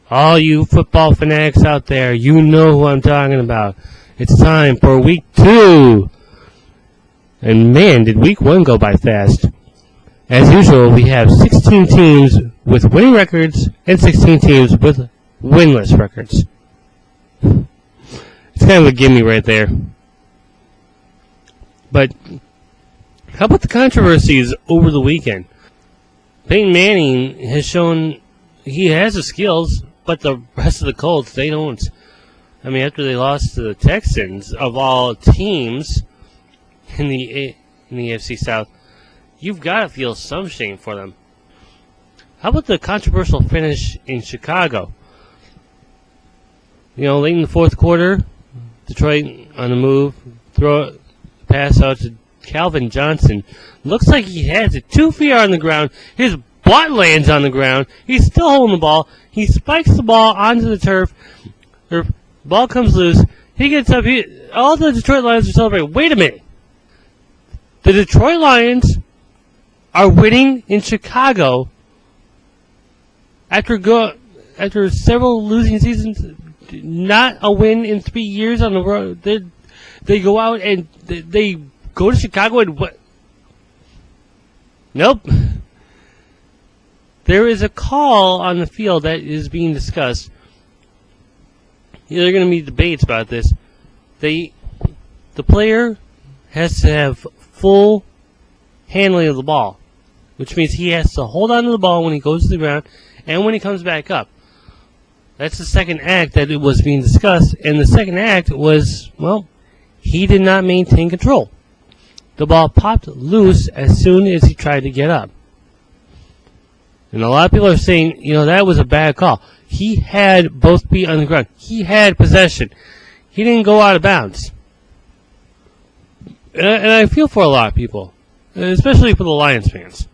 All you football fanatics out there, you know who I'm talking about. It's time for week 2. And man, did week 1 go by fast. As usual, we have 16 teams with winning records and 16 teams with winless records. It's kind of a gimme right there. But how about the controversies over the weekend? Peyton Manning has shown he has the skills, but the rest of the Colts, they don't. I mean, after they lost to the Texans, of all teams in the AFC South, you've got to feel some shame for them. How about the controversial finish in Chicago? You know, late in the fourth quarter, Detroit on the move, throw a pass out to Calvin Johnson. Looks like he has it. 2 feet on the ground. His butt lands on the ground. He's still holding the ball. He spikes the ball onto the turf. The ball comes loose. He gets up. All the Detroit Lions are celebrating. Wait a minute. The Detroit Lions are winning in Chicago after several losing seasons. Not a win in 3 years on the road. They go out and they go to Chicago and what? Nope. There is a call on the field that is being discussed. There are going to be debates about this. The player has to have full handling of the ball, which means he has to hold on to the ball when he goes to the ground and when he comes back up. That's the second act that it was being discussed, and the second act was, well, he did not maintain control. The ball popped loose as soon as he tried to get up. And a lot of people are saying, you know, that was a bad call. He had both feet on the ground. He had possession. He didn't go out of bounds. And I feel for a lot of people, especially for the Lions fans.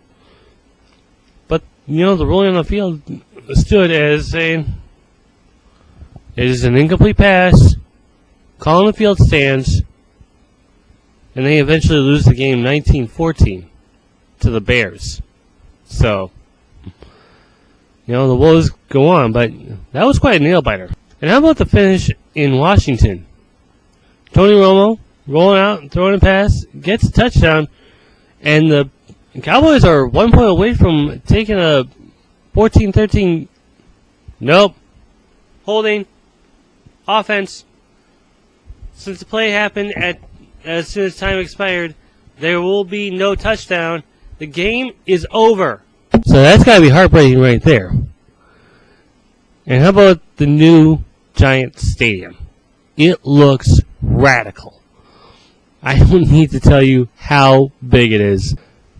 But, you know, the ruling on the field stood as saying it is an incomplete pass, call on the field stands, and they eventually lose the game 19-14 to the Bears. So, you know, the woes go on, but that was quite a nail-biter. And how about the finish in Washington? Tony Romo rolling out and throwing a pass, gets a touchdown, and the Cowboys are 1 point away from taking a 14-13. Nope. Holding. Offense. Since the play happened as soon as time expired, there will be no touchdown. The game is over. So that's got to be heartbreaking right there. And how about the new Giant Stadium? It looks radical. I don't need to tell you how big it is.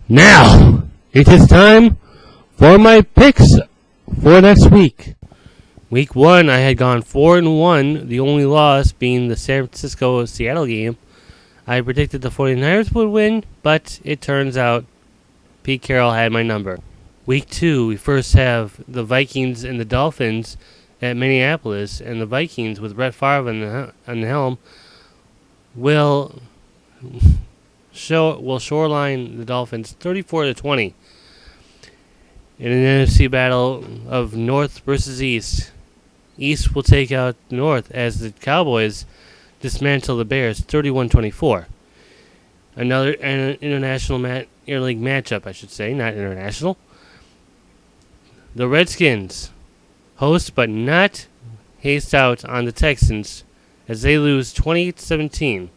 Now, it is time for my picks for next week. Week 1, I had gone 4-1, the only loss being the San Francisco-Seattle game. I predicted the 49ers would win, but it turns out Pete Carroll had my number. Week 2, we first have the Vikings and the Dolphins at Minneapolis, and the Vikings with Brett Favre on the helm will shoreline the Dolphins 34-20 in an NFC battle of North versus East. East will take out North as the Cowboys dismantle the Bears 31-24. Another international interleague matchup, I should say, not international. The Redskins host but not haste out on the Texans as they lose 28-17.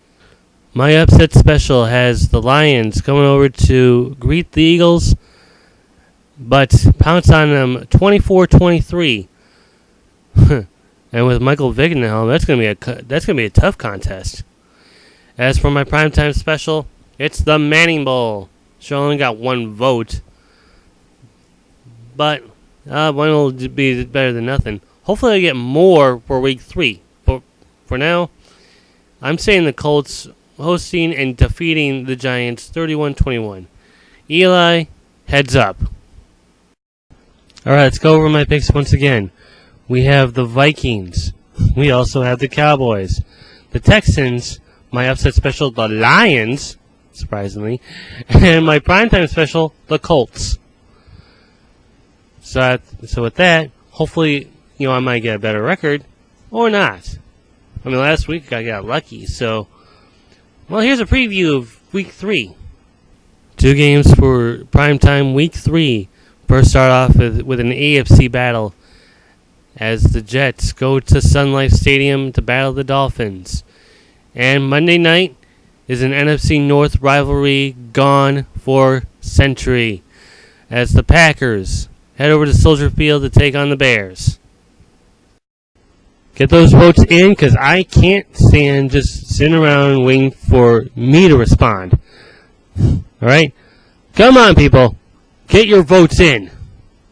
My upset special has the Lions coming over to greet the Eagles, but pounce on them 24-23. And with Michael Vick in the helm, that's gonna be a tough contest. As for my primetime special, it's the Manning Bowl. Sure, only got 1 vote, but one will be better than nothing. Hopefully, I get more for week 3. But for now, I'm saying the Colts hosting and defeating the Giants 31-21. Eli, heads up. All right, let's go over my picks once again. We have the Vikings. We also have the Cowboys. The Texans, my upset special, the Lions, surprisingly. And my primetime special, the Colts. So with that, hopefully I might get a better record or not. I mean, last week I got lucky, so... Well, here's a preview of Week 3. 2 games for Primetime Week 3. First start off with an AFC battle as the Jets go to Sun Life Stadium to battle the Dolphins. And Monday night is an NFC North rivalry gone for century as the Packers head over to Soldier Field to take on the Bears. Get those votes in, because I can't stand just sitting around waiting for me to respond. Alright? Come on, people. Get your votes in.